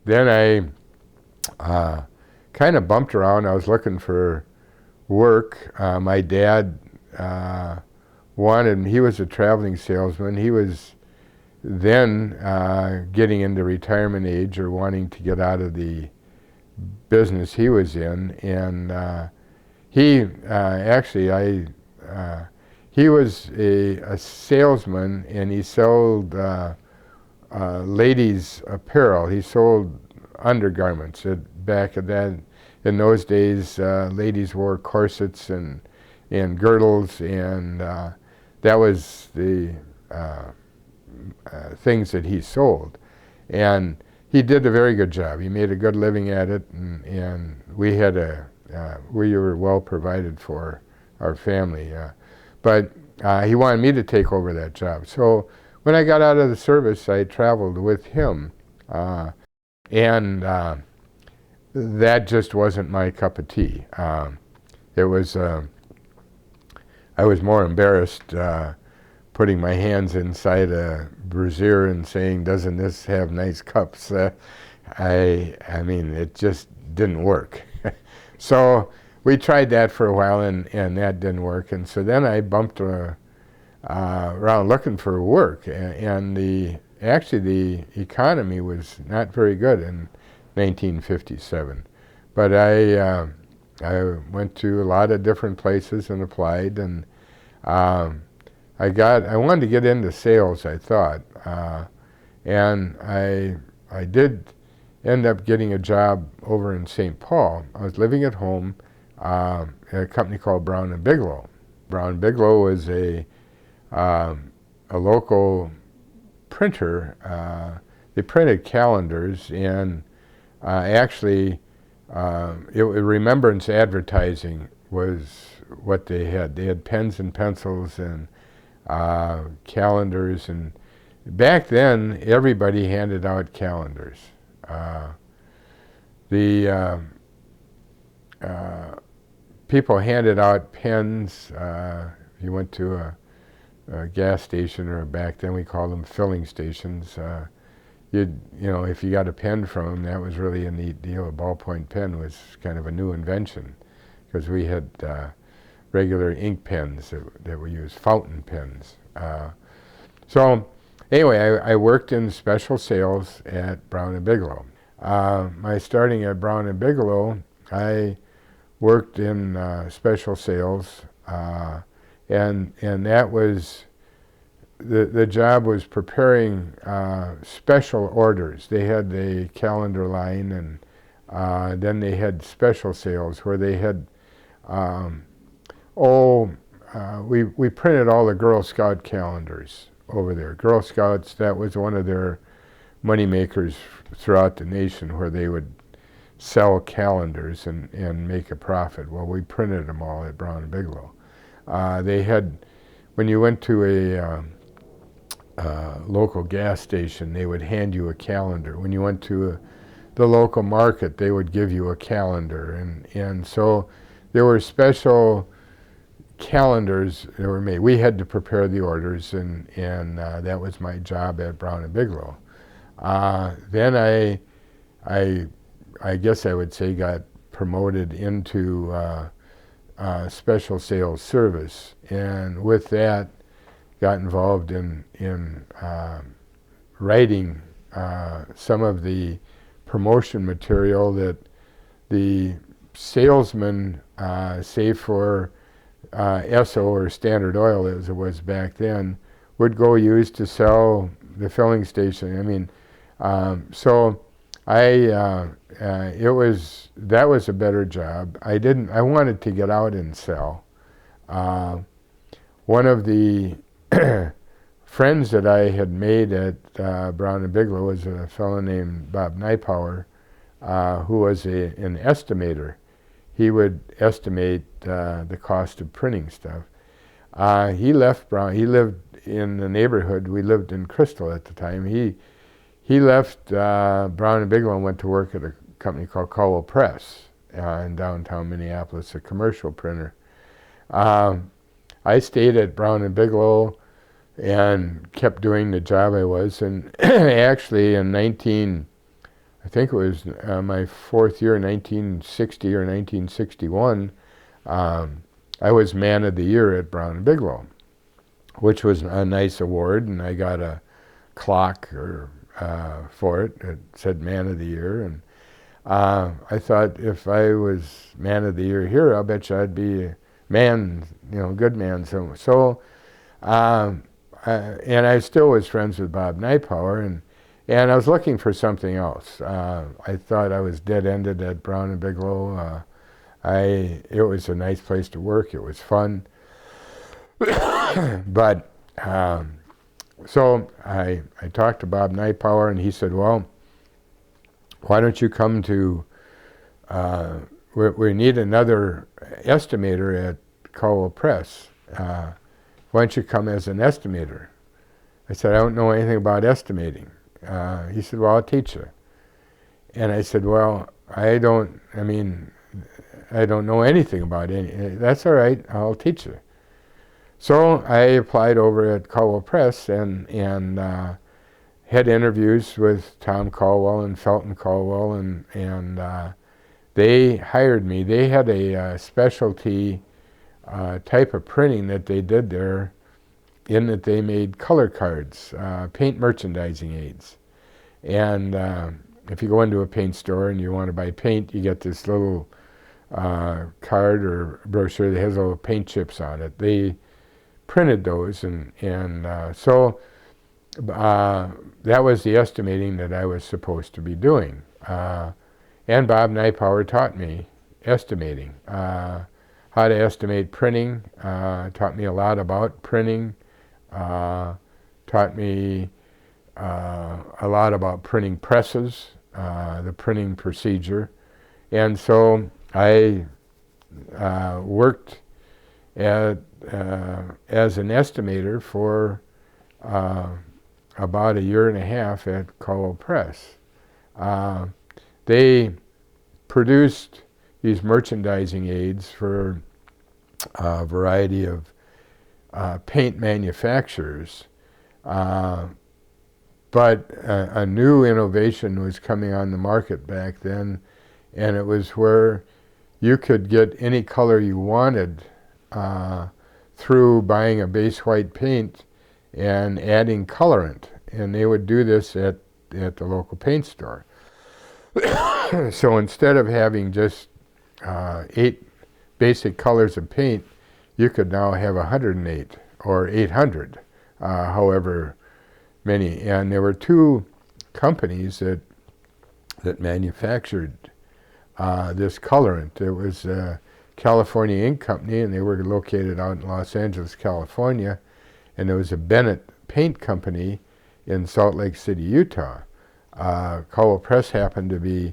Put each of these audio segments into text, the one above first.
then I kind of bumped around. I was looking for work. My dad wanted, he was a traveling salesman. He was then getting into retirement age or wanting to get out of the business he was in. And he actually, he was a salesman, and he sold ladies' apparel. He sold undergarments. Back at that, in those days, ladies wore corsets and girdles, and that was the things that he sold. And he did a very good job. He made a good living at it, and we had we were well provided for our family. But he wanted me to take over that job. So when I got out of the service, I traveled with him, and that just wasn't my cup of tea. It was I was more embarrassed putting my hands inside a brassiere and saying, "Doesn't this have nice cups?" I mean, it just didn't work. So we tried that for a while, and that didn't work. And so then I bumped around looking for work, and actually the economy was not very good in 1957. But I went to a lot of different places and applied, and I wanted to get into sales, I thought, and I did end up getting a job over in St. Paul. I was living at home at a company called Brown and Bigelow. Brown and Bigelow was a local printer. They printed calendars, and actually remembrance advertising was what they had. They had pens and pencils and calendars, and back then everybody handed out calendars. The people handed out pens. You went to a gas station, or back then we called them filling stations. You know, if you got a pen from them, that was really a neat deal. A ballpoint pen was kind of a new invention, because we had regular ink pens that we used, fountain pens. So anyway, I worked in special sales at Brown and Bigelow. My starting at Brown and Bigelow, I worked in special sales, and that was the job was preparing special orders. They had a calendar line, and then they had special sales where they had we printed all the Girl Scout calendars over there. Girl Scouts, that was one of their money makers throughout the nation, where they would sell calendars and make a profit. Well, we printed them all at Brown and Bigelow. They had, when you went to a local gas station, they would hand you a calendar. When you went to the local market, they would give you a calendar, and so there were special calendars that were made. We had to prepare the orders, and that was my job at Brown and Bigelow. Then I guess I would say got promoted into special sales service, and with that got involved in writing some of the promotion material that the salesman, say for Esso or Standard Oil, as it was back then, would go use to sell the filling station. I mean, so that was a better job. I wanted to get out and sell. One of the friends that I had made at Brown and Bigelow was a fellow named Bob Nypower, who was an estimator. He would estimate the cost of printing stuff. He left Brown. He lived in the neighborhood. We lived in Crystal at the time. He left Brown and Bigelow and went to work at a company called Cowell Press in downtown Minneapolis, a commercial printer. I stayed at Brown and Bigelow and kept doing the job I was. And actually in 19 I think it was my fourth year, 1960 or 1961, I was Man of the Year at Brown and Bigelow, which was a nice award, and I got a clock for it. It said Man of the Year, and I thought if I was Man of the Year here, I'll bet you I'd be a man, good man. And I still was friends with Bob Nightpower, and I was looking for something else. I thought I was dead-ended at Brown and Bigelow. It was a nice place to work. It was fun. But so I talked to Bob Nightpower, and he said, well, why don't you come to, we need another estimator at Caldwell Press. Why don't you come as an estimator? I said, I don't know anything about estimating. He said, well, I'll teach you. And I said, well, I don't know anything about any. That's all right, I'll teach you. So I applied over at Caldwell Press and had interviews with Tom Caldwell and Felton Caldwell, and they hired me. They had a specialty type of printing that they did there, in that they made color cards, paint merchandising aids. And if you go into a paint store and you want to buy paint, you get this little card or brochure that has little paint chips on it. They printed those, and so that was the estimating that I was supposed to be doing. And Bob Nightpower taught me estimating, how to estimate printing, taught me a lot about printing, taught me a lot about printing presses, the printing procedure. And so I worked as an estimator for about a year and a half at Caldwell Press. They produced these merchandising aids for a variety of paint manufacturers, but a new innovation was coming on the market back then, and it was where you could get any color you wanted through buying a base white paint and adding colorant, and they would do this at the local paint store. So instead of having just 8 basic colors of paint, you could now have 108 or 800, however many. And there were 2 companies that manufactured this colorant. There was California Ink Company, and they were located out in Los Angeles, California, and there was a Bennett Paint Company in Salt Lake City, Utah. Caldwell Press happened to be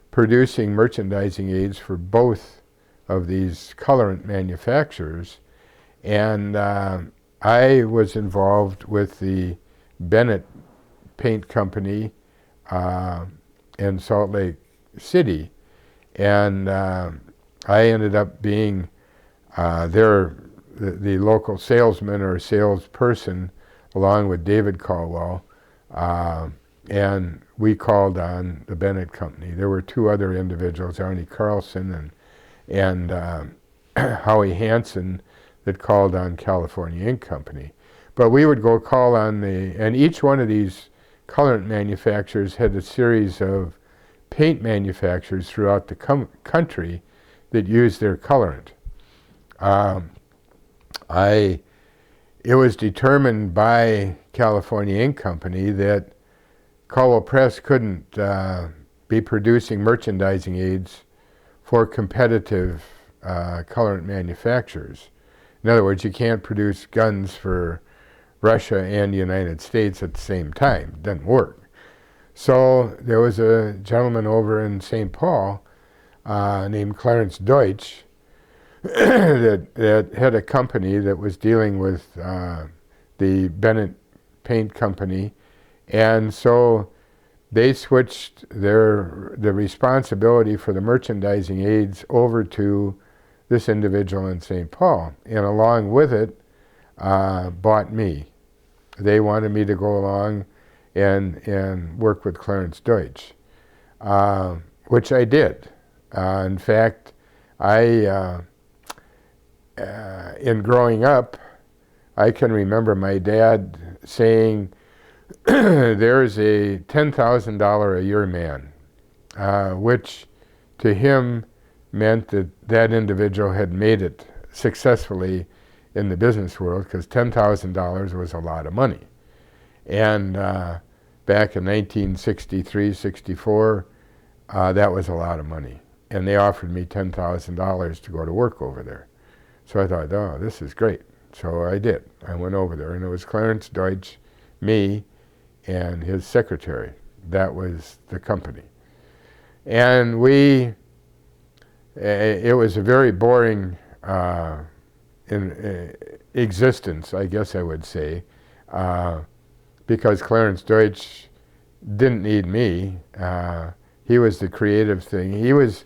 producing merchandising aids for both of these colorant manufacturers, and I was involved with the Bennett Paint Company in Salt Lake City, and I ended up being the local salesman or salesperson along with David Caldwell, and we called on the Bennett Company. There were 2 other individuals, Arnie Carlson and Howie Hansen, that called on California Ink Company. But we would go call on and each one of these colorant manufacturers had a series of paint manufacturers throughout the country that used their colorant. It was determined by California Ink Company that Caldwell Press couldn't be producing merchandising aids for competitive colorant manufacturers. In other words, you can't produce guns for Russia and the United States at the same time. It doesn't work. So there was a gentleman over in St. Paul named Clarence Deutsch that had a company that was dealing with the Bennett Paint Company, and so they switched the responsibility for the merchandising aids over to this individual in St. Paul, and along with it bought me. They wanted me to go along and work with Clarence Deutsch. which I did. In fact, in growing up, I can remember my dad saying, there's a $10,000 a year man, which to him meant that that individual had made it successfully in the business world, because $10,000 was a lot of money. And back in 1963, 64, that was a lot of money. And they offered me $10,000 to go to work over there. So I thought, oh, this is great. So I did. I went over there, and it was Clarence Deutsch, me, and his secretary. That was the company. And it was a very boring existence, I guess I would say, because Clarence Deutsch didn't need me. He was the creative thing. He was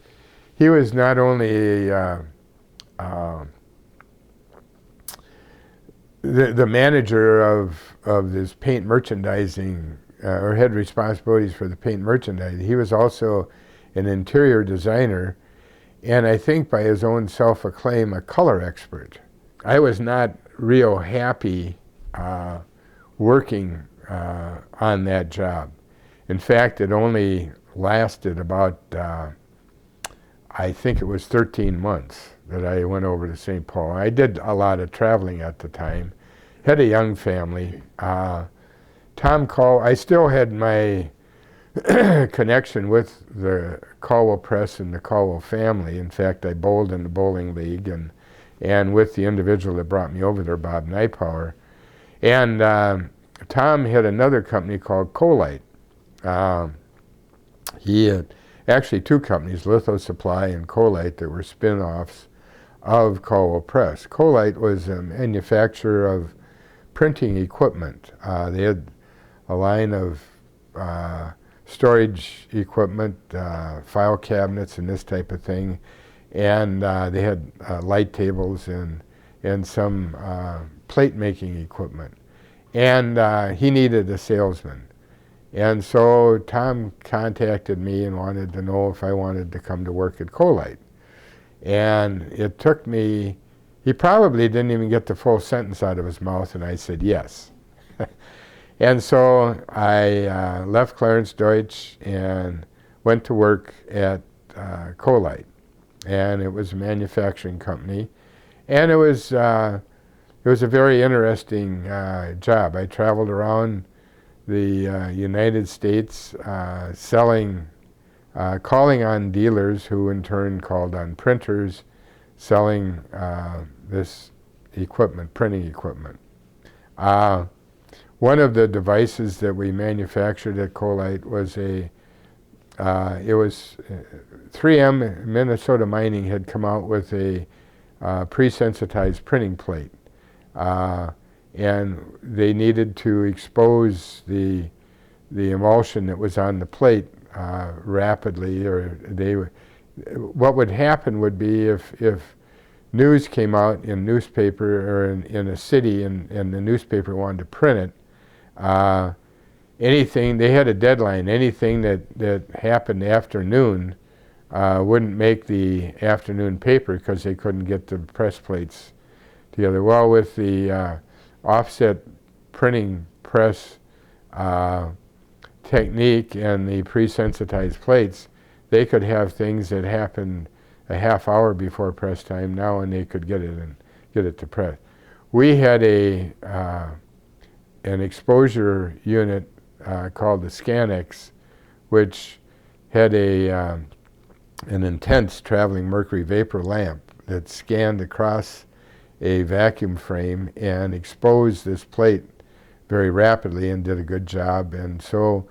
not only the manager of this paint merchandising, or had responsibilities for the paint merchandising. He was also an interior designer, and I think by his own self-acclaim, a color expert. I was not real happy working on that job. In fact, it only lasted about, I think it was 13 months that I went over to St. Paul. I did a lot of traveling at the time, had a young family. Tom Caldwell, I still had my connection with the Caldwell Press and the Caldwell family. In fact, I bowled in the bowling league, and with the individual that brought me over there, Bob Neipower. And Tom had another company called Colite. He had actually two companies, Litho Supply and Colite, that were spin-offs of Caldwell Press. Colite was a manufacturer of printing equipment. They had a line of storage equipment, file cabinets and this type of thing, and they had light tables and some plate making equipment. And he needed a salesman. And so Tom contacted me and wanted to know if I wanted to come to work at Colite. And it took me, he probably didn't even get the full sentence out of his mouth, and I said yes. And so I left Clarence Deutsch and went to work at Colite. And it was a manufacturing company. And it was a very interesting job. I traveled around the United States selling, calling on dealers who in turn called on printers, selling this equipment, printing equipment. One of the devices that we manufactured at Colite was it was 3M Minnesota Mining had come out with a pre-sensitized printing plate. And they needed to expose the emulsion that was on the plate rapidly, or what would happen would be if news came out in newspaper or in a city and the newspaper wanted to print it, anything, they had a deadline, anything that happened afternoon wouldn't make the afternoon paper because they couldn't get the press plates together. Well, with the offset printing press technique and the pre-sensitized plates, they could have things that happened a half hour before press time now, and they could get it to press. We had an exposure unit called the Scanex, which had an intense traveling mercury vapor lamp that scanned across a vacuum frame and exposed this plate very rapidly and did a good job. And so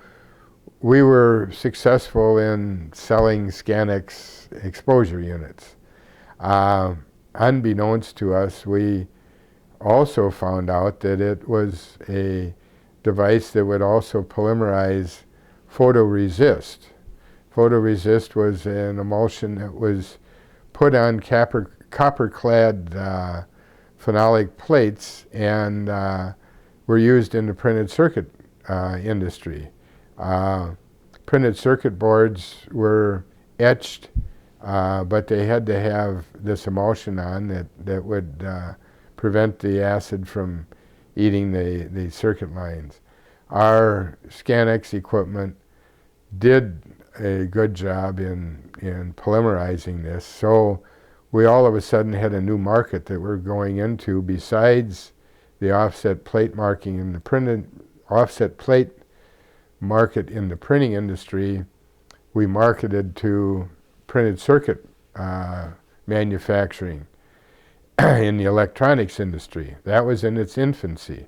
we were successful in selling Scanex exposure units. Unbeknownst to us, we also found out that it was a device that would also polymerize photoresist. Photoresist was an emulsion that was put on copper-clad phenolic plates and were used in the printed circuit industry. printed circuit boards were etched, but they had to have this emulsion on that would prevent the acid from eating the circuit lines. Our Scanex equipment did a good job in polymerizing this, so we all of a sudden had a new market that we're going into besides the offset plate marking in the printed offset plate market in the printing industry. We marketed to printed circuit manufacturing in the electronics industry. That was in its infancy.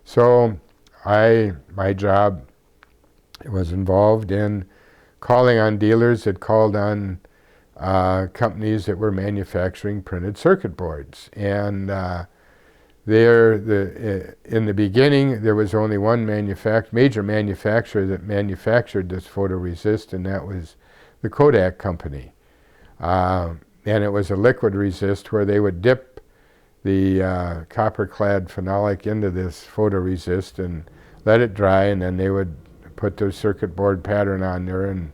So my job was involved in calling on dealers that called on companies that were manufacturing printed circuit boards. And in the beginning, there was only one major manufacturer that manufactured this photoresist, and that was the Kodak company. And it was a liquid resist where they would dip the copper-clad phenolic into this photoresist and let it dry, and then they would put their circuit board pattern on there and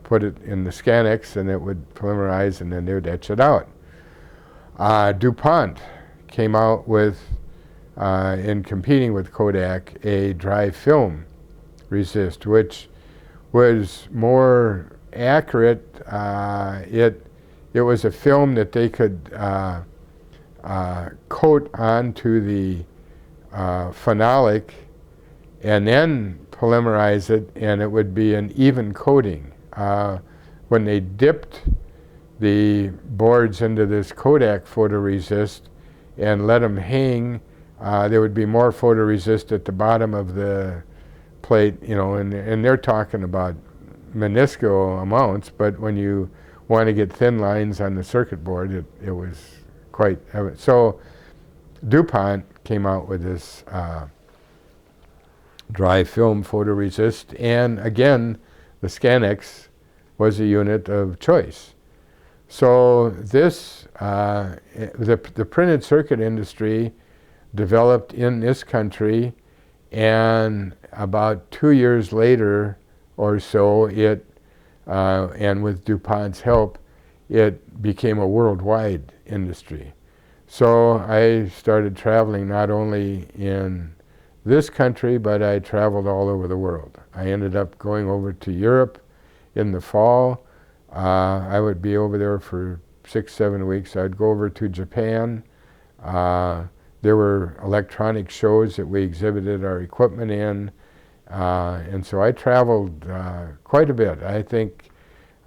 put it in the Scanex, and it would polymerize, and then they would etch it out. DuPont came out with, in competing with Kodak, a dry film resist, which was more accurate. It was a film that they could coat onto the phenolic and then polymerize it, and it would be an even coating. When they dipped the boards into this Kodak photoresist and let them hang, there would be more photoresist at the bottom of the plate, you know, and they're talking about minuscule amounts, but when you want to get thin lines on the circuit board, it was quite evident. So DuPont came out with this dry film photoresist, and again, the Scanex was a unit of choice. So this, the printed circuit industry developed in this country, and about 2 years later or so, and with DuPont's help, it became a worldwide industry. So I started traveling not only in this country, but I traveled all over the world. I ended up going over to Europe in the fall. I would be over there for 6-7 weeks. I'd go over to Japan. There were electronic shows that we exhibited our equipment in. And so I traveled quite a bit. I think,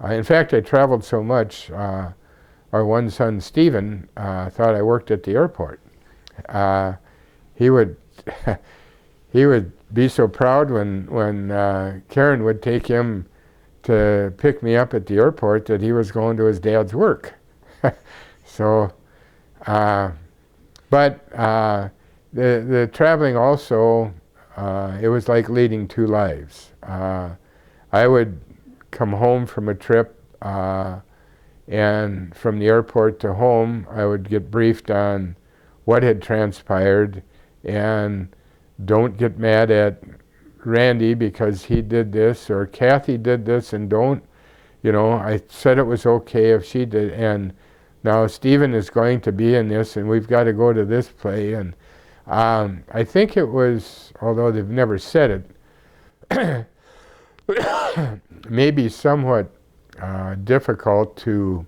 in fact, I traveled so much, our one son, Stephen, thought I worked at the airport. He would he would be so proud when Karen would take him to pick me up at the airport that he was going to his dad's work. So, but the traveling also, it was like leading two lives. I would come home from a trip, and from the airport to home, I would get briefed on what had transpired, and don't get mad at Randy because he did this, or Kathy did this, and don't, you know, I said it was okay if she did, and now Stephen is going to be in this, and we've got to go to this play. And I think it was, although they've never said it, maybe somewhat difficult to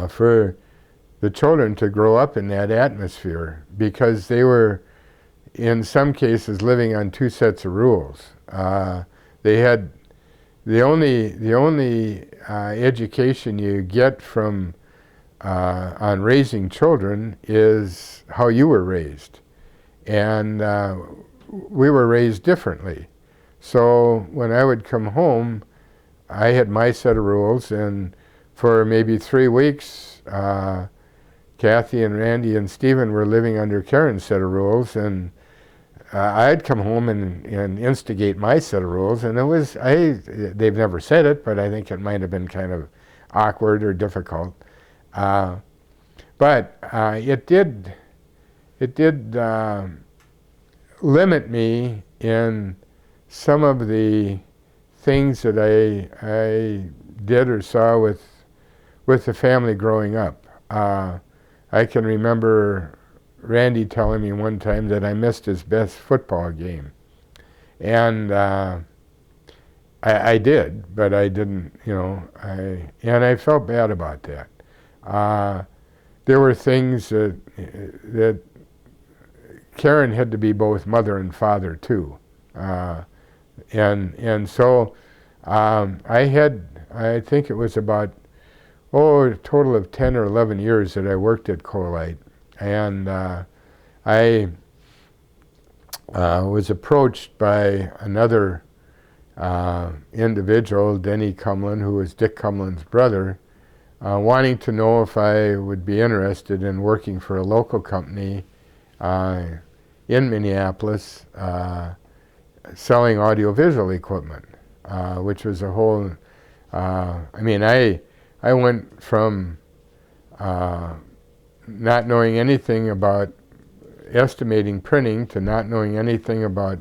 for the children to grow up in that atmosphere, because they were, in some cases, living on two sets of rules. They had the only education you get from on raising children is how you were raised, and we were raised differently. So when I would come home, I had my set of rules, and for maybe 3 weeks, Kathy and Randy and Stephen were living under Karen's set of rules, and I'd come home and instigate my set of rules, and it was, they've never said it, but I think it might have been kind of awkward or difficult. But it did limit me in some of the things that I did or saw with the family growing up. I can remember Randy telling me one time that I missed his best football game. And I did, but I didn't, and I felt bad about that. There were things that Karen had to be both mother and father too. And so I think it was about, a total of 10 or 11 years that I worked at Colite. And I was approached by another individual, Denny Cumlin, who was Dick Cumlin's brother, wanting to know if I would be interested in working for a local company in Minneapolis selling audiovisual equipment, which was a whole, I went from not knowing anything about estimating printing to not knowing anything about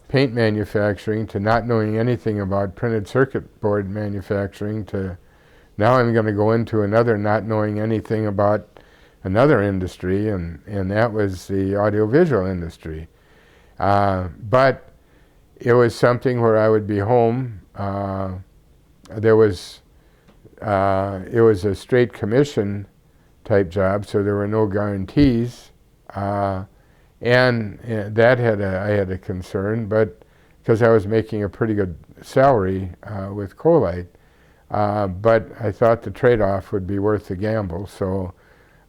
paint manufacturing to not knowing anything about printed circuit board manufacturing to now I'm going to go into another not knowing anything about another industry, and that was the audiovisual industry. But it was something where I would be home. It was a straight commission type job, so there were no guarantees. And that I had a concern, but because I was making a pretty good salary with Colite, but I thought the trade-off would be worth the gamble, so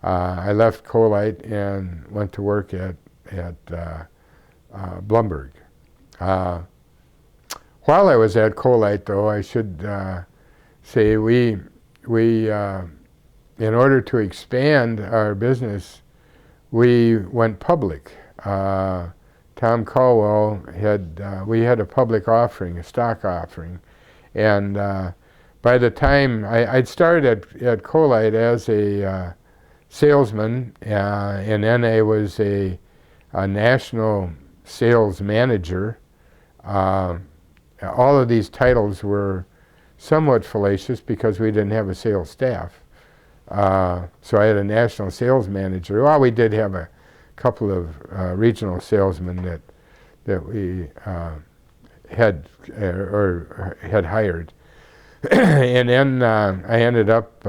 I left Colite and went to work at Blumberg. While I was at Colite, though, I should say we in order to expand our business, we went public. Tom Caldwell we had a public offering, a stock offering, and by the time I'd started at Colite as a salesman, and then I was a national sales manager. All of these titles were somewhat fallacious because we didn't have a sales staff. So I had a national sales manager. Well, we did have a couple of regional salesmen that we had hired. And then I ended up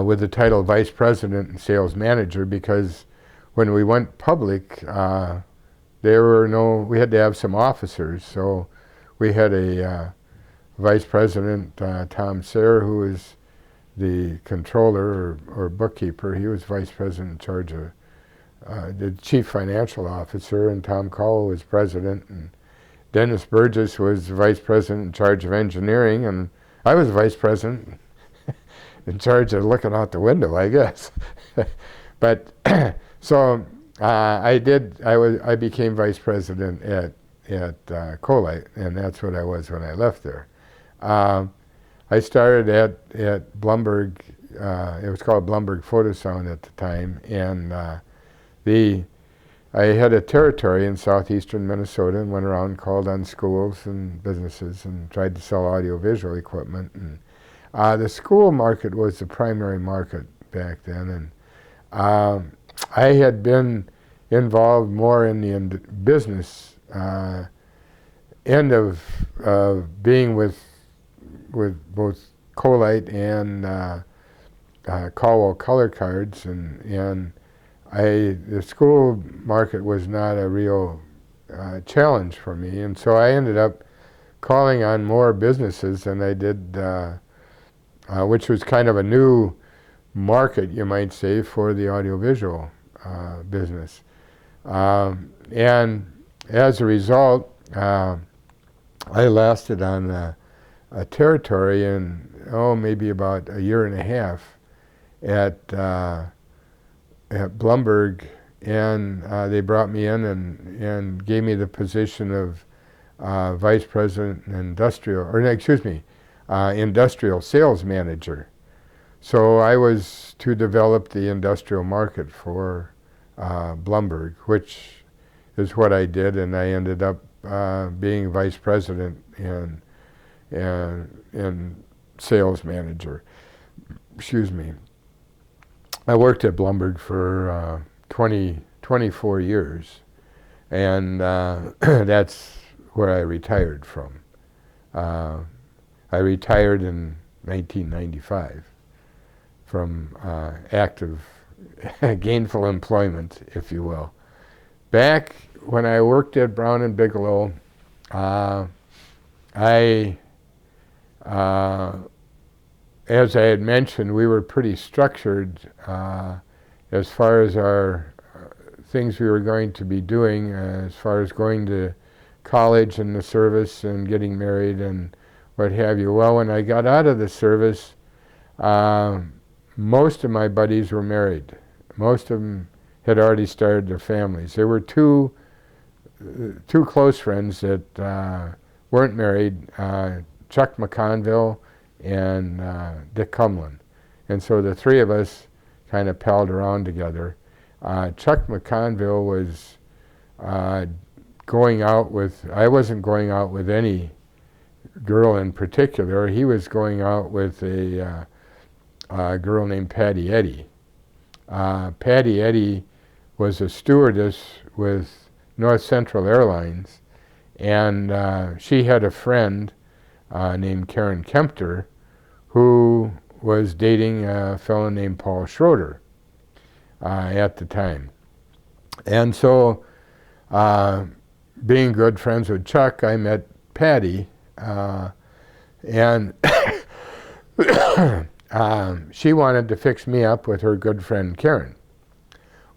with the title Vice President and Sales Manager because when we went public, we had to have some officers. So we had a Vice President, Tom Sayre, who was the controller or bookkeeper. He was Vice President in charge of the Chief Financial Officer, and Tom Cowell was President, and Dennis Burgess was Vice President in charge of engineering, and I was Vice President in charge of looking out the window, I guess. But so I became Vice President at Colite, and that's what I was when I left there. I started at Blumberg. It was called Blumberg Photosound at the time, and I had a territory in southeastern Minnesota and went around, called on schools and businesses, and tried to sell audiovisual equipment. And the school market was the primary market back then, and I had been involved more in the business end of being with both Colite and Caldwell Color Cards, and the school market was not a real challenge for me, and so I ended up calling on more businesses than I did, which was kind of a new market, you might say, for the audiovisual business. And as a result, I lasted on a territory in, maybe about a year and a half at Blumberg, and they brought me in and gave me the position of Vice President Industrial Sales Manager. So I was to develop the industrial market for Blumberg, which is what I did, and I ended up being vice president and sales manager. Excuse me. I worked at Blumberg for 24 years, and that's where I retired from. I retired in 1995 from active gainful employment, if you will. Back when I worked at Brown and Bigelow, as I had mentioned, we were pretty structured as far as our things we were going to be doing, as far as going to college and the service and getting married and what have you. Well, when I got out of the service, most of my buddies were married. Most of them had already started their families. There were two close friends that weren't married, Chuck McConville and Dick Cumlin. And so the three of us kind of palled around together. Chuck McConville was going out with, I wasn't going out with any girl in particular. He was going out with a girl named Patty Eddy. Patty Eddy was a stewardess with North Central Airlines, and she had a friend named Karen Kempter who was dating a fellow named Paul Schroeder at the time. And so, being good friends with Chuck, I met Patty, and she wanted to fix me up with her good friend Karen.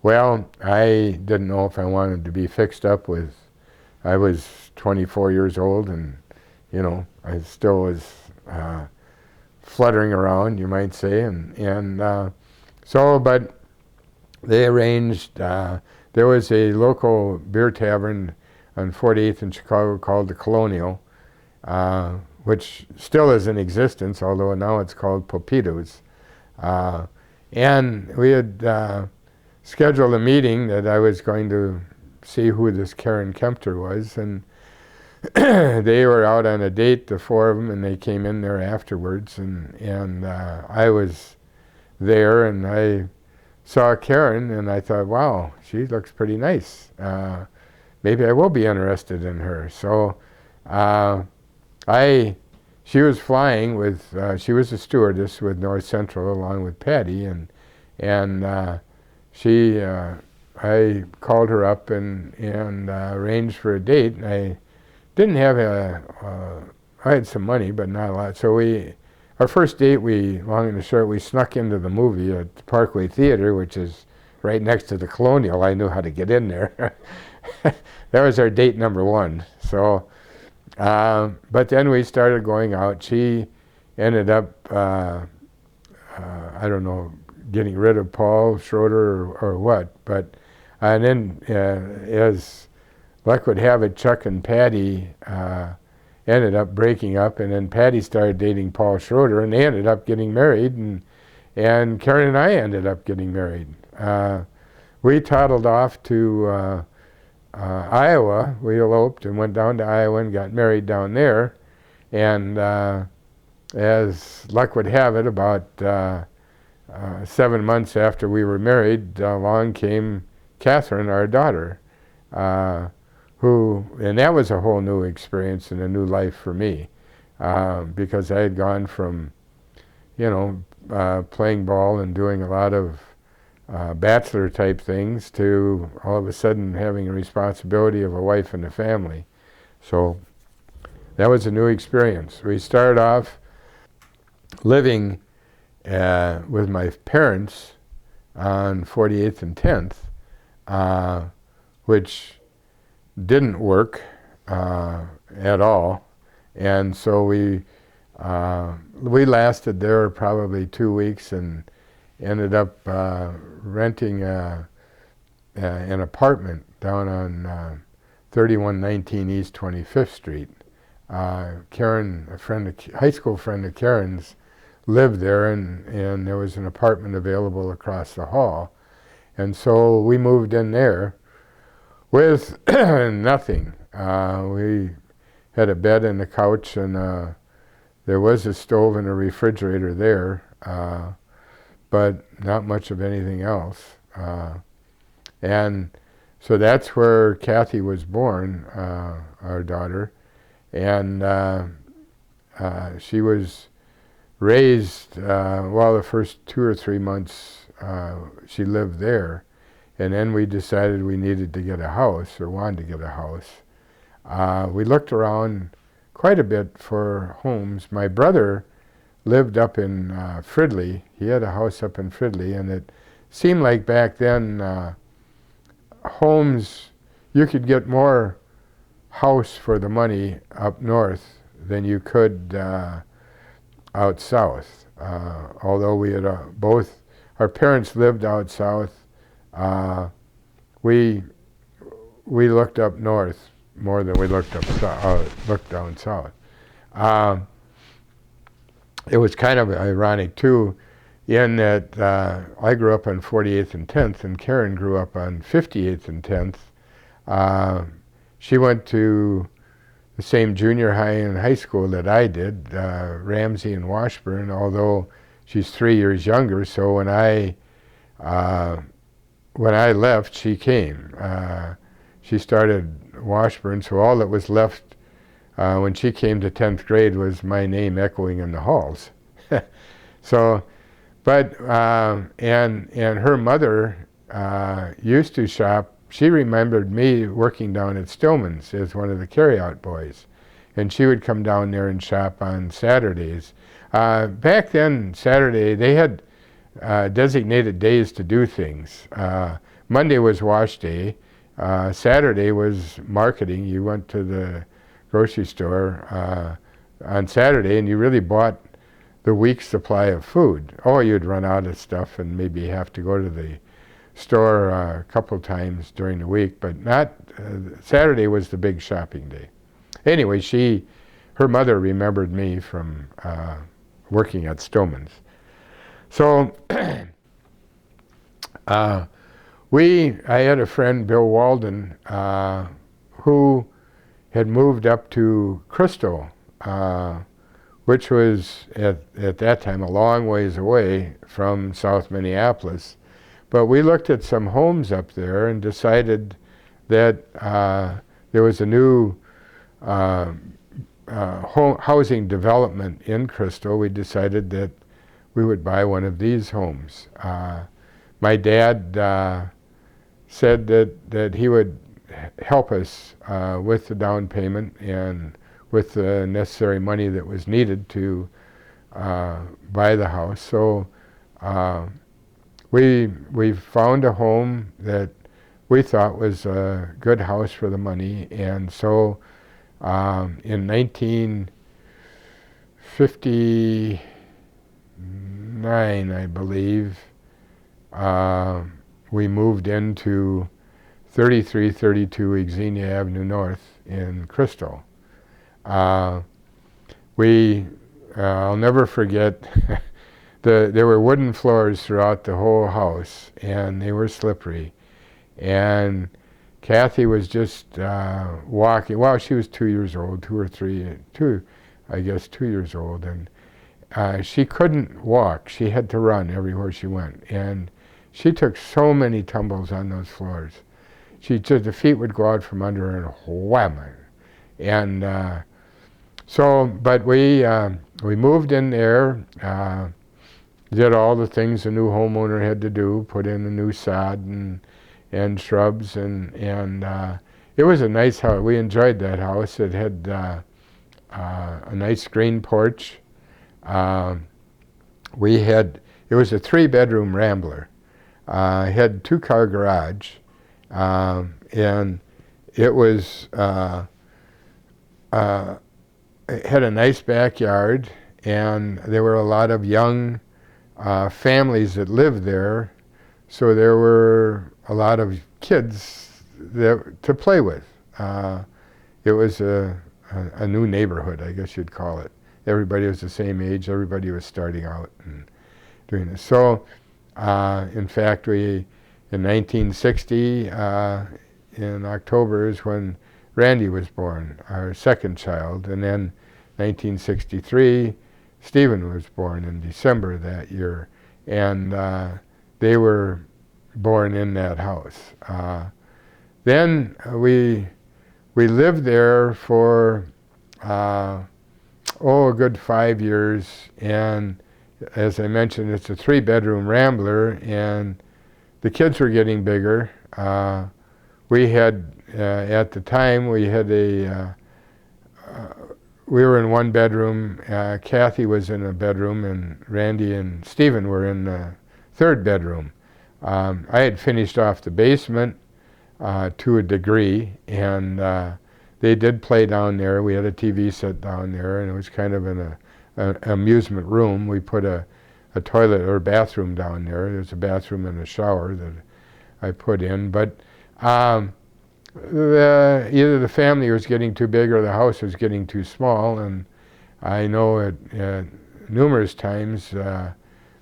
Well, I didn't know if I wanted to be fixed up with, I was 24 years old, and you know, I still was fluttering around, you might say, and so, but they arranged, there was a local beer tavern on 48th in Chicago called the Colonial, which still is in existence, although now it's called Popito's. And we had scheduled a meeting that I was going to see who this Karen Kempter was, and they were out on a date, the four of them, and they came in there afterwards, and I was there, and I saw Karen, and I thought, wow, she looks pretty nice. Maybe I will be interested in her. So she was flying with, she was a stewardess with North Central along with Patty, and I called her up and arranged for a date. And I didn't have I had some money, but not a lot. So our first date, long and short, we snuck into the movie at the Parkway Theater, which is right next to the Colonial. I knew how to get in there. That was our date number one. So, but then we started going out. She ended up, I don't know, getting rid of Paul Schroeder or what. But and then, as luck would have it, Chuck and Patty ended up breaking up, and then Patty started dating Paul Schroeder, and they ended up getting married, and Karen and I ended up getting married. We toddled off to Iowa. We eloped and went down to Iowa and got married down there, and as luck would have it, about 7 months after we were married, along came Catherine, our daughter, and that was a whole new experience and a new life for me, because I had gone from, playing ball and doing a lot of bachelor type things to all of a sudden having a responsibility of a wife and a family. So that was a new experience. We started off living with my parents on 48th and 10th, which didn't work at all, and so we lasted there probably 2 weeks and ended up renting an apartment down on 3119 East 25th Street. Karen, a high school friend of Karen's, lived there, and there was an apartment available across the hall, and so we moved in there with nothing. We had a bed and a couch, and there was a stove and a refrigerator there, but not much of anything else. And so that's where Kathy was born, our daughter, and she was raised, the first 2 or 3 months she lived there, and then we decided we needed to get a house, or wanted to get a house. We looked around quite a bit for homes. My brother lived up in Fridley. He had a house up in Fridley, and it seemed like back then homes, you could get more house for the money up north than you could out south. Although we had both, our parents lived out south, we looked up north more than we looked looked down south. It was kind of ironic too, in that I grew up on 48th and 10th, and Karen grew up on 58th and 10th. She went to the same junior high and high school that I did, Ramsey and Washburn, although she's 3 years younger. So when I left, she came. She started Washburn, so all that was left when she came to 10th grade was my name echoing in the halls. So, but, and her mother used to shop. She remembered me working down at Stillman's as one of the carryout boys, and she would come down there and shop on Saturdays. Back then, Saturday, they had designated days to do things. Monday was wash day. Saturday was marketing. You went to the grocery store on Saturday, and you really bought the week's supply of food. Oh, you'd run out of stuff and maybe have to go to the store a couple times during the week, but not Saturday was the big shopping day. Anyway, her mother remembered me from working at Stillman's. So I had a friend, Bill Walden, who had moved up to Crystal, which was at that time a long ways away from South Minneapolis. But we looked at some homes up there and decided that there was a new housing development in Crystal. We decided that we would buy one of these homes. My dad said that he would help us with the down payment and with the necessary money that was needed to buy the house. So we found a home that we thought was a good house for the money, and so in 1959, I believe, we moved into 3332 Xenia Avenue North in Crystal. I'll never forget, there were wooden floors throughout the whole house, and they were slippery. And Kathy was just walking. Well, she was 2 years old, 2 or 3, 2 years old, and she couldn't walk. She had to run everywhere she went, and she took so many tumbles on those floors. The feet would go out from under her and wham! And but we moved in there, did all the things a new homeowner had to do, put in a new sod and shrubs, and it was a nice house. We enjoyed that house. It had a nice screen porch. It was a 3-bedroom rambler. It had a 2-car garage, and it was it had a nice backyard, and there were a lot of young families that lived there, so there were a lot of kids to play with. It was a new neighborhood, I guess you'd call it. Everybody was the same age. Everybody was starting out and doing this. So, in fact, in 1960, in October is when Randy was born, our second child, and then 1963, Stephen was born in December that year, and they were born in that house. Then we lived there for a good 5 years, and as I mentioned, it's a 3-bedroom rambler, and the kids were getting bigger. We had, at the time, we were in 1 bedroom. Kathy was in a bedroom, and Randy and Stephen were in the 3rd bedroom. I had finished off the basement to a degree, and they did play down there. We had a TV set down there, and it was kind of an amusement room. We put a toilet or bathroom down there. There's a bathroom and a shower that I put in, but either the family was getting too big or the house was getting too small, and I know at numerous times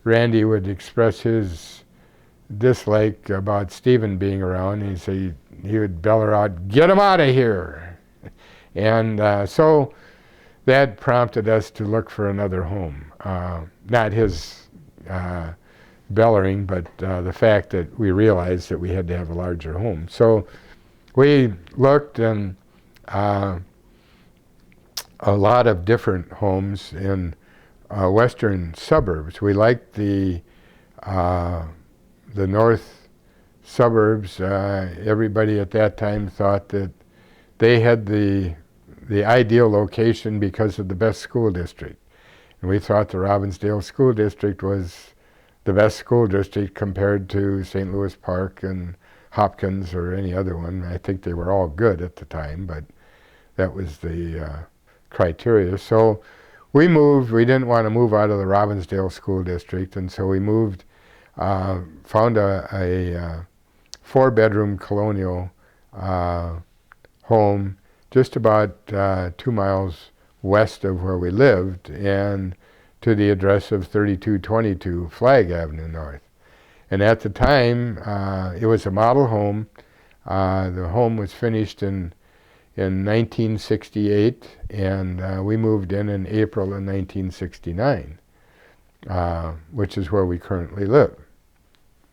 Randy would express his dislike about Stephen being around. He'd say, he would bellow out, "Get him out of here!" And so that prompted us to look for another home. Not his bellowing, but the fact that we realized that we had to have a larger home. So we looked in a lot of different homes in western suburbs. We liked the north suburbs. Everybody at that time thought that they had the ideal location because of the best school district. And we thought the Robbinsdale School District was the best school district compared to St. Louis Park and Hopkins or any other one. I think they were all good at the time, but that was the criteria. So we moved. We didn't want to move out of the Robbinsdale School District, and so we moved, found a 4-bedroom colonial home just about 2 miles west of where we lived, and to the address of 3222 Flag Avenue North. And at the time, it was a model home. The home was finished in 1968, and we moved in April of 1969, which is where we currently live.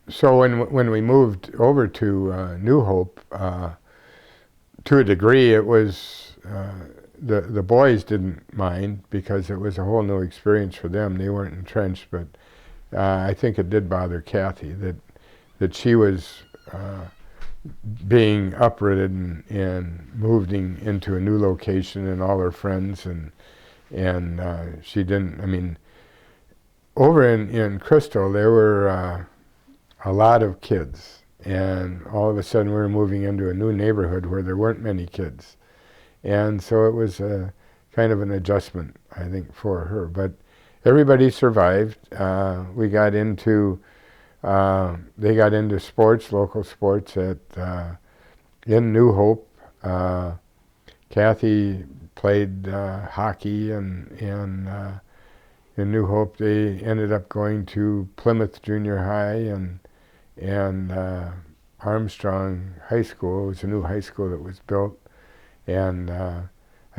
So when we moved over to New Hope, to a degree, it was the boys didn't mind because it was a whole new experience for them. They weren't entrenched, but I think it did bother Kathy that she was being uprooted and moving into a new location, and all her friends, and she didn't. I mean, over in Crystal there were a lot of kids, and all of a sudden we were moving into a new neighborhood where there weren't many kids. And so it was kind of an adjustment, I think, for her. But everybody survived. They got into sports, local sports in New Hope. Kathy played hockey, and in New Hope they ended up going to Plymouth Junior High and Armstrong High School. It was a new high school that was built. And I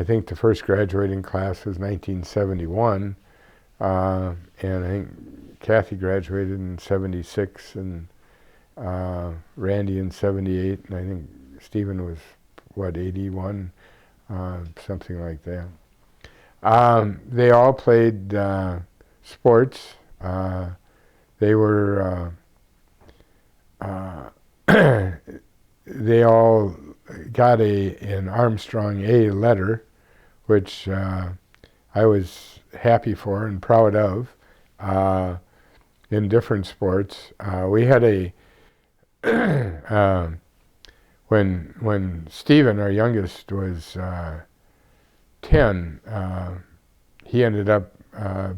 think the first graduating class was 1971, and I think Kathy graduated in 76, and Randy in 78, and I think Stephen was, 81, something like that. They all played sports. They were, they all got an Armstrong A letter, which I was happy for and proud of, in different sports. We had when Stephen, our youngest, was 10, he ended up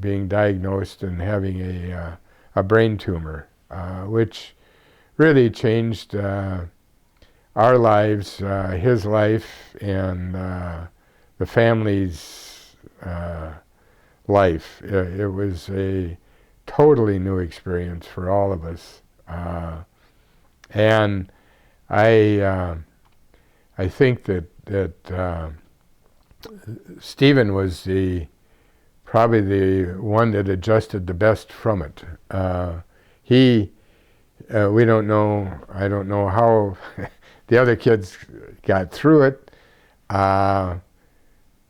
being diagnosed and having a brain tumor, which really changed our lives, his life, and the family's life. It was a totally new experience for all of us, and I think that that Stephen was probably the one that adjusted the best from it. We don't know. I don't know how the other kids got through it.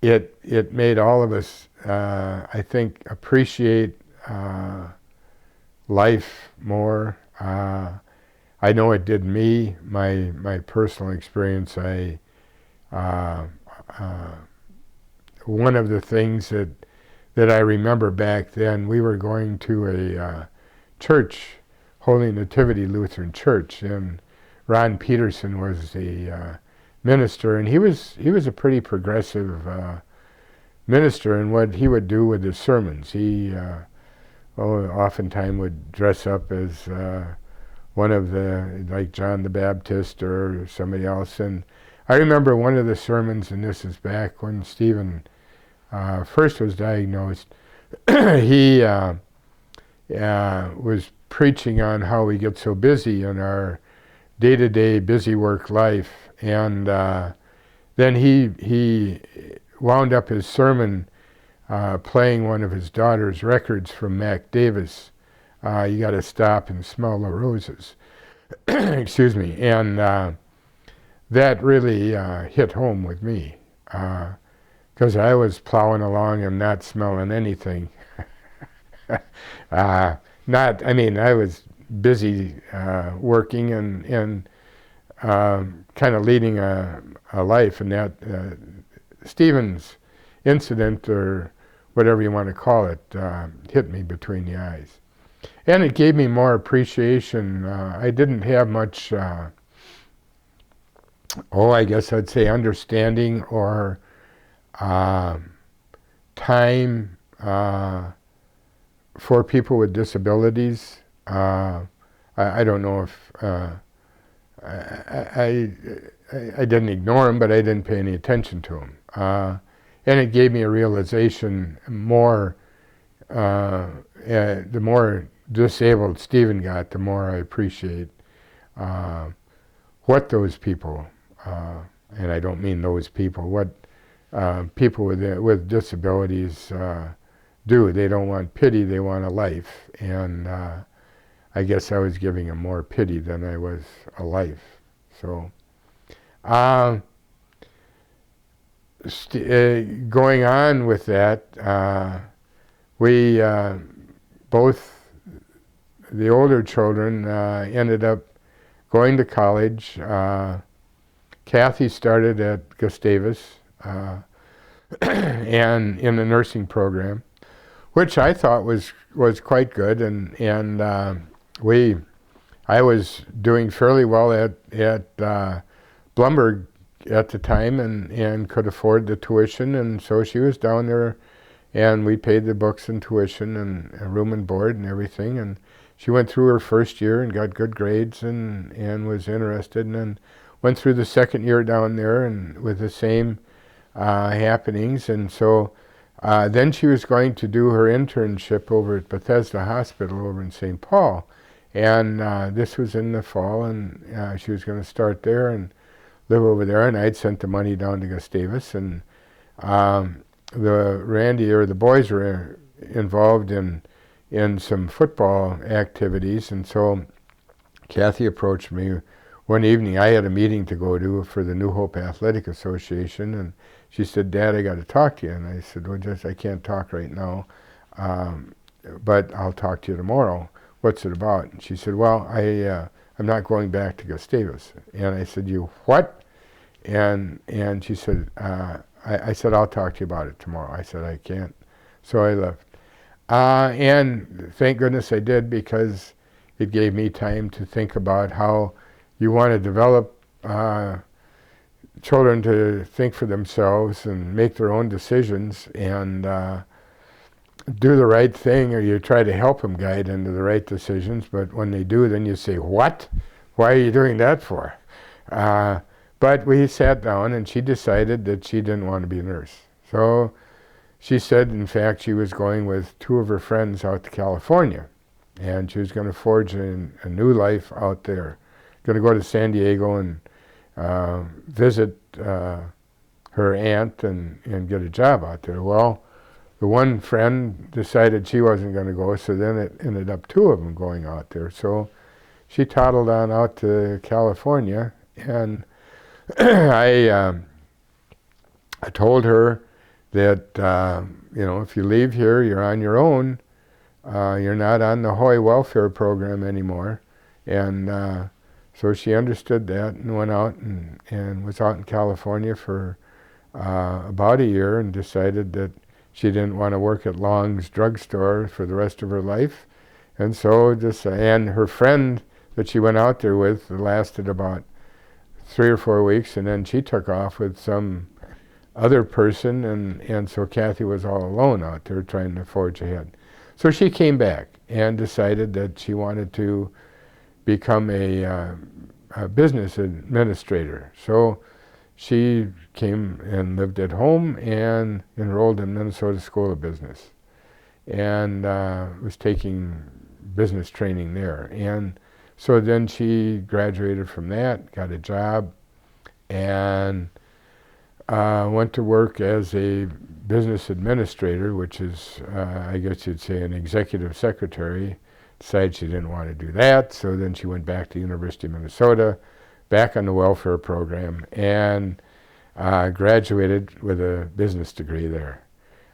It made all of us, I think, appreciate life more. I know it did me. My personal experience. One of the things that I remember back then, we were going to a church, Holy Nativity Lutheran Church, and Ron Peterson was the minister, and he was a pretty progressive minister in what he would do with his sermons. He oftentimes would dress up as one of like John the Baptist or somebody else. And I remember one of the sermons, and this is back when Stephen first was diagnosed. He was preaching on how we get so busy in our day-to-day busy work life, and then he wound up his sermon playing one of his daughter's records from Mac Davis. You got to stop and smell the roses. Excuse me. And that really hit home with me, because I was plowing along and not smelling anything. I was busy working and kind of leading a life, and that Stephen's incident, or whatever you want to call it, hit me between the eyes. And it gave me more appreciation. I didn't have much, I guess I'd say understanding or time for people with disabilities. I don't know if I didn't ignore them, but I didn't pay any attention to them. And it gave me a realization more, the more disabled Stephen got, the more I appreciate what those people, and I don't mean those people, what people with disabilities do. They don't want pity, they want a life. And I guess I was giving them more pity than I was a life. So going on with that, we both, the older children, ended up going to college. Kathy started at Gustavus and in the nursing program, which I thought was quite good, and I was doing fairly well at Blumberg at the time, and could afford the tuition, and so she was down there, and we paid the books and tuition and room and board and everything, and she went through her first year and got good grades and was interested, and then went through the second year down there and with the same happenings, and so then she was going to do her internship over at Bethesda Hospital over in St. Paul, and this was in the fall, and she was going to start there and live over there, and I'd sent the money down to Gustavus, and the boys were involved in some football activities, and so Kathy approached me one evening. I had a meeting to go to for the New Hope Athletic Association, and she said, "Dad, I got to talk to you." And I said, "Well, I can't talk right now, but I'll talk to you tomorrow. What's it about?" And she said, "Well, I'm not going back to Gustavus." And I said, "You what?" And she said, I said, "I'll talk to you about it tomorrow." I said, "I can't." So I left. And thank goodness I did, because it gave me time to think about how you want to develop children to think for themselves and make their own decisions and do the right thing, or you try to help them guide into the right decisions, but when they do, then you say, "What? Why are you doing that for?" But we sat down, and she decided that she didn't want to be a nurse. So she said, in fact, she was going with two of her friends out to California, and she was going to forge a new life out there. Going to go to San Diego and visit her aunt and get a job out there. Well, the one friend decided she wasn't going to go, so then it ended up two of them going out there. So she toddled on out to California, and I told her that, if you leave here, you're on your own. You're not on the Hoy welfare program anymore. And so she understood that and went out and was out in California for about a year and decided that she didn't want to work at Long's drugstore for the rest of her life. And so and her friend that she went out there with lasted about 3 or 4 weeks, and then she took off with some other person, and so Kathy was all alone out there trying to forge ahead. So she came back and decided that she wanted to become a business administrator. So she came and lived at home and enrolled in Minnesota School of Business, and was taking business training there. And so then she graduated from that, got a job, and went to work as a business administrator, which is, I guess you'd say, an executive secretary. Decided she didn't want to do that, so then she went back to University of Minnesota, back on the welfare program, and graduated with a business degree there.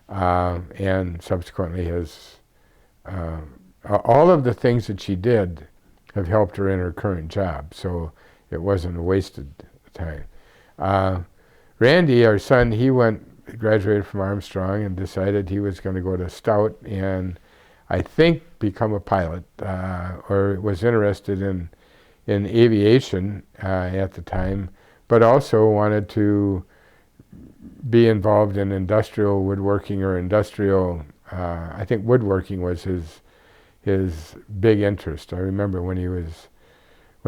And subsequently has, all of the things that she did have helped her in her current job, so it wasn't a wasted time. Randy, our son, he graduated from Armstrong and decided he was going to go to Stout and I think become a pilot, or was interested in aviation at the time, but also wanted to be involved in industrial woodworking or industrial, I think woodworking was his big interest. I remember when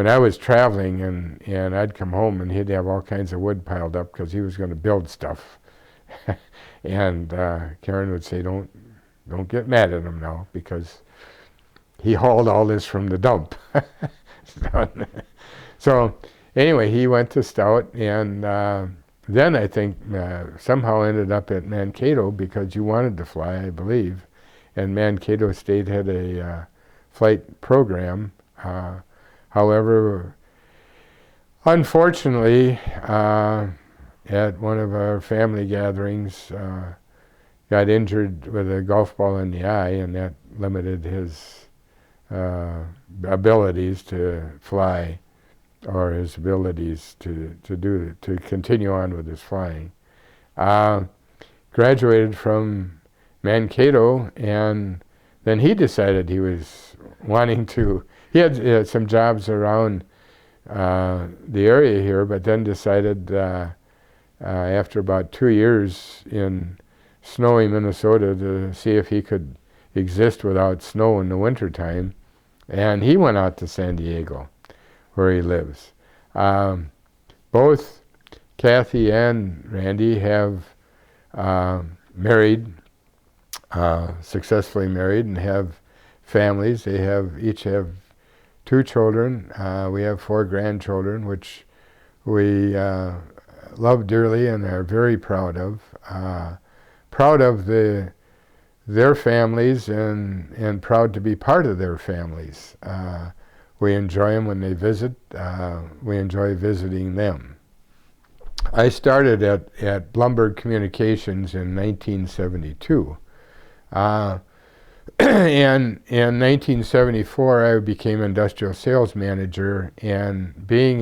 I was traveling and I'd come home and he'd have all kinds of wood piled up because he was going to build stuff. And Karen would say, don't get mad at him now, because he hauled all this from the dump. So anyway, he went to Stout, and then I think somehow ended up at Mankato because you wanted to fly, I believe. And Mankato State had a flight program. However, unfortunately, at one of our family gatherings, got injured with a golf ball in the eye, and that limited his abilities to fly, or his abilities to continue on with his flying. Graduated from Mankato, and then he decided he was wanting to. He had some jobs around the area here, but then decided after about 2 years in snowy Minnesota to see if he could exist without snow in the wintertime. And he went out to San Diego, where he lives. Both Kathy and Randy have married, successfully married, and have families. They each have 2 children. We have 4 grandchildren, which we love dearly and are very proud of. Proud of their families and proud to be part of their families. We enjoy them when they visit. We enjoy visiting them. I started at Blumberg Communications in 1972. And in 1974, I became industrial sales manager, and being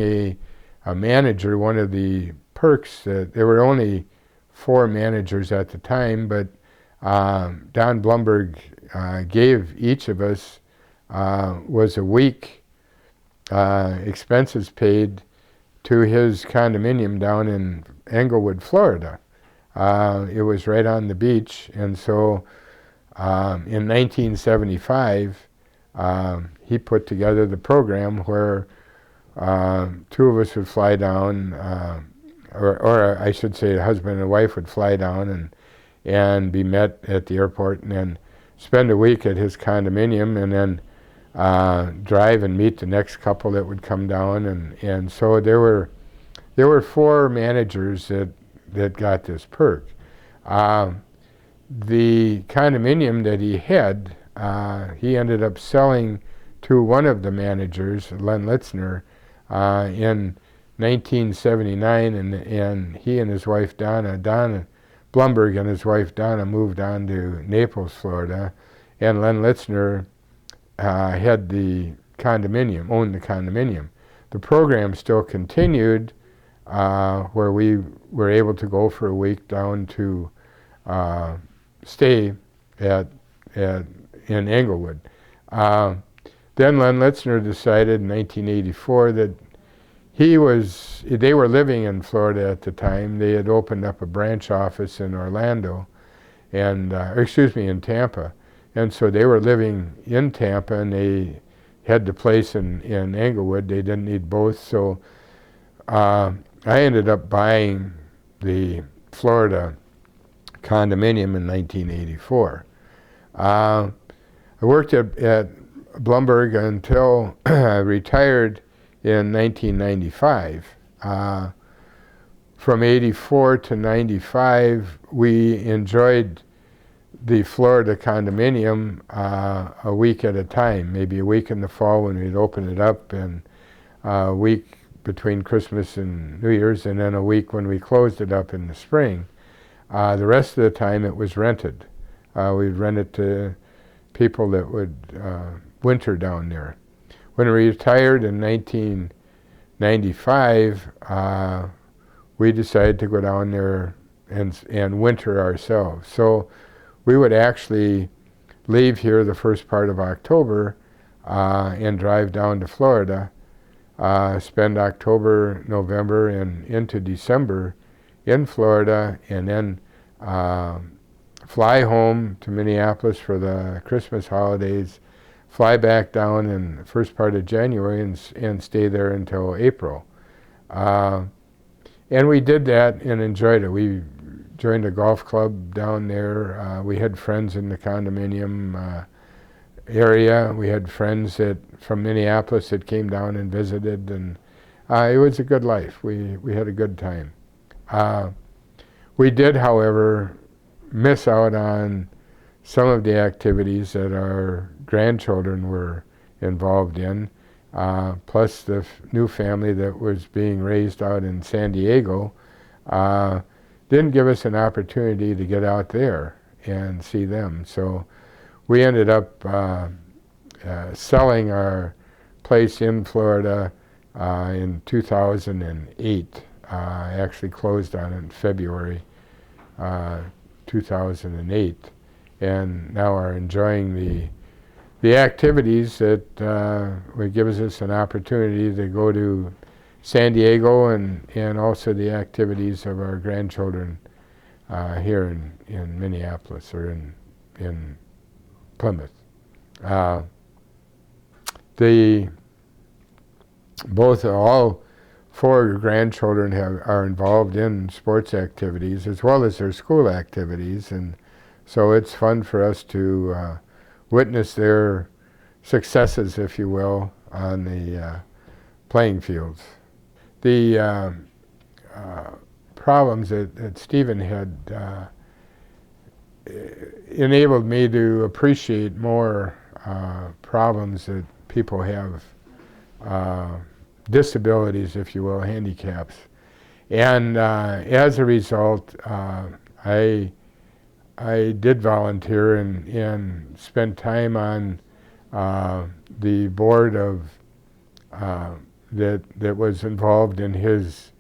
a manager, one of the perks, that there were only 4 managers at the time, but Don Blumberg gave each of us was a week expenses paid to his condominium down in Englewood, Florida. It was right on the beach, and so in 1975, he put together the program where 2 of us would fly down, or I should say a husband and wife would fly down and be met at the airport, and then spend a week at his condominium, and then drive and meet the next couple that would come down. And so there were 4 managers that got this perk. The condominium that he had, he ended up selling to one of the managers, Len Litzner, in 1979, and he and his wife Donna Blumberg and his wife Donna moved on to Naples, Florida, and Len Litzner had the condominium, owned the condominium. The program still continued, where we were able to go for a week down to stay in Englewood. Then Len Litzner decided in 1984 that they were living in Florida at the time. They had opened up a branch office in Orlando, and in Tampa. And so they were living in Tampa, and they had the place in Englewood. They didn't need both, so I ended up buying the Florida condominium in 1984. I worked at Blumberg until I retired in 1995. From 84 to 95, we enjoyed the Florida condominium a week at a time, maybe a week in the fall when we'd open it up, and a week between Christmas and New Year's, and then a week when we closed it up in the spring. The rest of the time it was rented. We'd rent it to people that would winter down there. When we retired in 1995, we decided to go down there and winter ourselves. So we would actually leave here the first part of October and drive down to Florida, spend October, November, and into December in Florida, and then fly home to Minneapolis for the Christmas holidays, fly back down in the first part of January and stay there until April. And we did that and enjoyed it. We joined a golf club down there. We had friends in the condominium area. We had friends from Minneapolis that came down and visited, and it was a good life. We had a good time. We did, however, miss out on some of the activities that our grandchildren were involved in, plus the new family that was being raised out in San Diego didn't give us an opportunity to get out there and see them. So we ended up selling our place in Florida in 2008. Actually closed on it in February 2008, and now are enjoying the activities that would give us an opportunity to go to San Diego, and also the activities of our grandchildren here in Minneapolis, or in Plymouth. All four grandchildren are involved in sports activities as well as their school activities, and so it's fun for us to witness their successes, if you will, on the playing fields. The problems that Stephen had enabled me to appreciate more problems that people have, disabilities, if you will, handicaps. And as a result, I did volunteer and spent time on the board of that was involved in his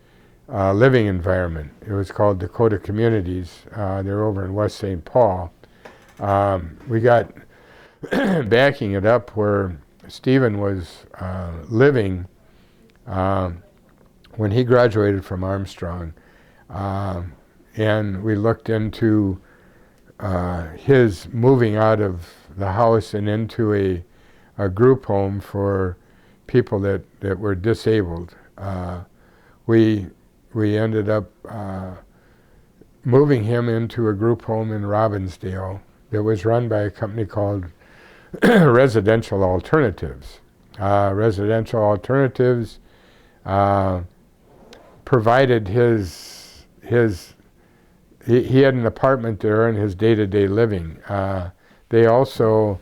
living environment. It was called Dakota Communities. They're over in West St. Paul. We got backing it up where Stephen was living when he graduated from Armstrong, and we looked into his moving out of the house and into a group home for people that were disabled. We ended up moving him into a group home in Robbinsdale that was run by a company called Residential Alternatives. Residential Alternatives provided his he had an apartment there in his day-to-day living. They also,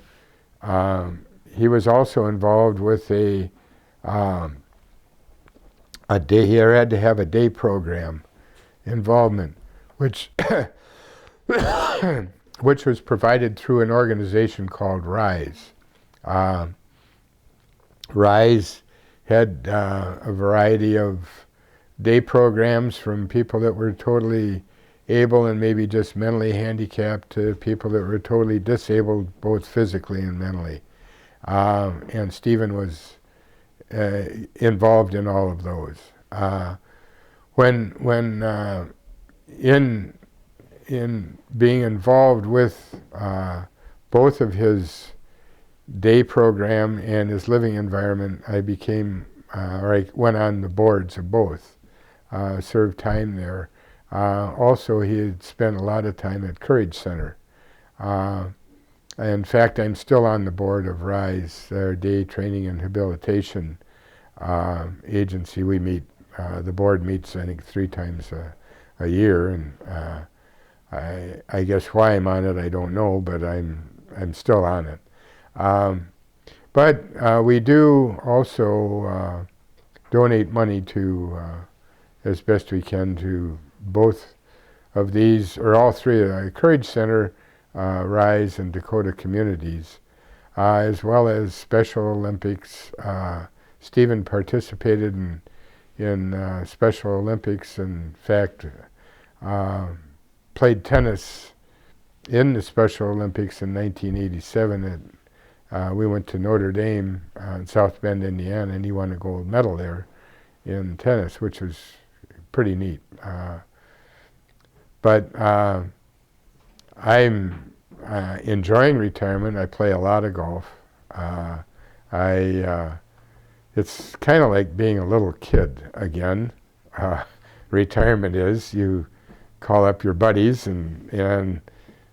he was also involved with a day, he had to have a day program involvement, which which was provided through an organization called RISE. RISE had a variety of day programs from people that were totally able and maybe just mentally handicapped to people that were totally disabled, both physically and mentally. And Stephen was involved in all of those. When in being involved with both of his day program and his living environment, I became, or I went on the boards of both, served time there. Also, he had spent a lot of time at Courage Center. In fact, I'm still on the board of RISE, their day training and habilitation agency. We meet, the board meets, I think, 3 times a year, and I guess why I'm on it, I don't know, but I'm still on it. But we do also donate money to, as best we can, to both of these, or all 3, Courage Center, RISE, and Dakota Communities, as well as Special Olympics. Stephen participated in Special Olympics. In fact, played tennis in the Special Olympics in 1987. We went to Notre Dame in South Bend, Indiana, and he won a gold medal there in tennis, which was pretty neat. But I'm enjoying retirement. I play a lot of golf. It's kind of like being a little kid again. Retirement is, you call up your buddies and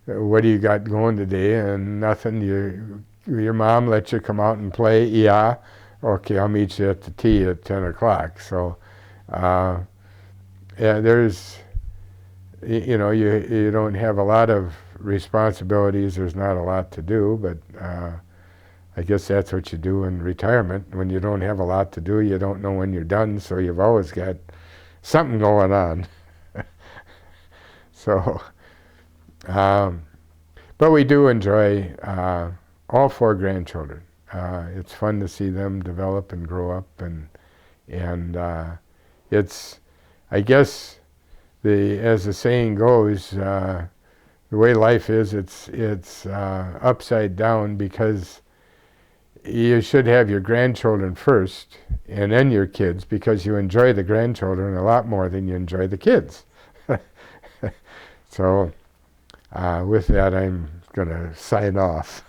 what do you got going today? And nothing. Your mom lets you come out and play. Yeah, okay, I'll meet you at the tee at 10 o'clock. So yeah, there's, you know, you don't have a lot of responsibilities. There's not a lot to do, but I guess that's what you do in retirement. When you don't have a lot to do, you don't know when you're done, so you've always got something going on. So, but we do enjoy all 4 grandchildren. It's fun to see them develop and grow up, and it's, I guess, as the saying goes, the way life is, it's upside down, because you should have your grandchildren first and then your kids, because you enjoy the grandchildren a lot more than you enjoy the kids. So with that, I'm going to sign off.